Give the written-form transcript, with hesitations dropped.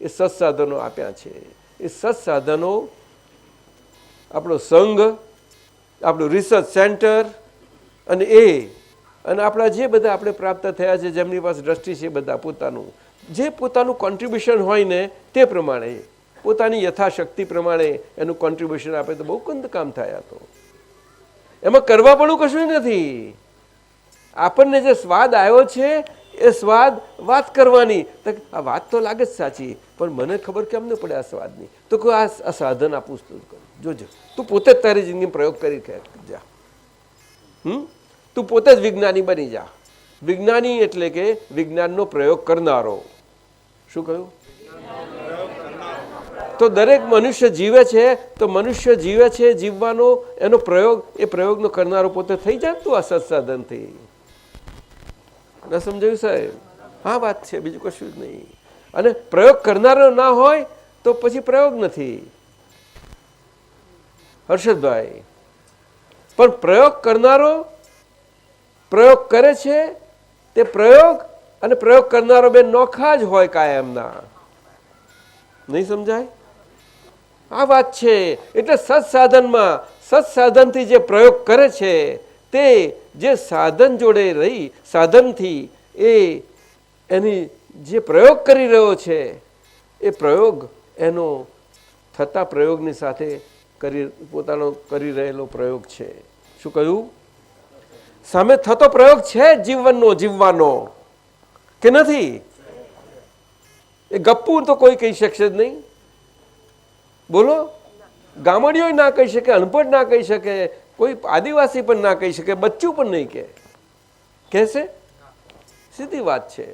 એ સત્સાધનો આપ્યા છે. એ સત્સાધનો આપણો સંઘ, આપણું રિસર્ચ સેન્ટર અને આપણા જે બધા આપણે પ્રાપ્ત થયા છે, જેમની પાસે દ્રષ્ટિ છે, બધા પોતાનું જે પોતાનું કોન્ટ્રીબ્યુશન હોય ને તે પ્રમાણે, પોતાની યથાશક્તિ પ્રમાણે એનું કોન્ટ્રીબ્યુશન આપે તો બહુ કંદ કામ થાય. તો એમાં કરવા પણ કશું નથી. આપણને જે સ્વાદ આવ્યો છે એ સ્વાદ વાત કરવાની. આ વાત તો લાગે જ સાચી, પણ મને ખબર કેમ ન પડે આ સ્વાદની? તો કોઈ આ સાધન આપું જોજો. તું પોતે જ તારી જિંદગી પ્રયોગ કરી જા. તું પોતે જ વિજ્ઞાની બની જા. વિજ્ઞાની એટલે કે વિજ્ઞાનનો પ્રયોગ કરનારો. શું કહ્યું? તો દરેક મનુષ્ય જીવે છે, તો મનુષ્ય જીવે છે, જીવવાનો એનો પ્રયોગ, એ પ્રયોગનો કરનારો પોતે થઈ જાય. તું આ સત્સાધનથી ના સમજાયું સાહેબ? હા વાત છે, બીજું કશું જ નહીં. અને પ્રયોગ કરનારો ના હોય તો પછી પ્રયોગ નથી, હર્ષદભાઈ. પણ પ્રયોગ કરનારો પ્રયોગ કરે છે, તે પ્રયોગ અને પ્રયોગ કરનારો બે નોખા જ હોય કાયમના. નહીં સમજાય? આ વાત છે. એટલે સત્સાધનમાં, સત્સાધનથી જે પ્રયોગ કરે છે તે જે સાધન જોડે રહી, સાધનથી એની જે પ્રયોગ કરી રહ્યો છે એ પ્રયોગ એનો થતા પ્રયોગની સાથે પોતાનો કરી રહેલો પ્રયોગ છે. શું કહ્યું? સામે થતો પ્રયોગ છે જીવવાનો કે નથી? એ ગપ્પુ તો કોઈ કહી શકશે જ નહીં. બોલો, ગામડીઓ ના કહી શકે, અનપઢ ના કહી શકે, કોઈ આદિવાસી પણ ના કહી શકે, બચ્ચું પણ નહીં કહેશે. સીધી વાત છે.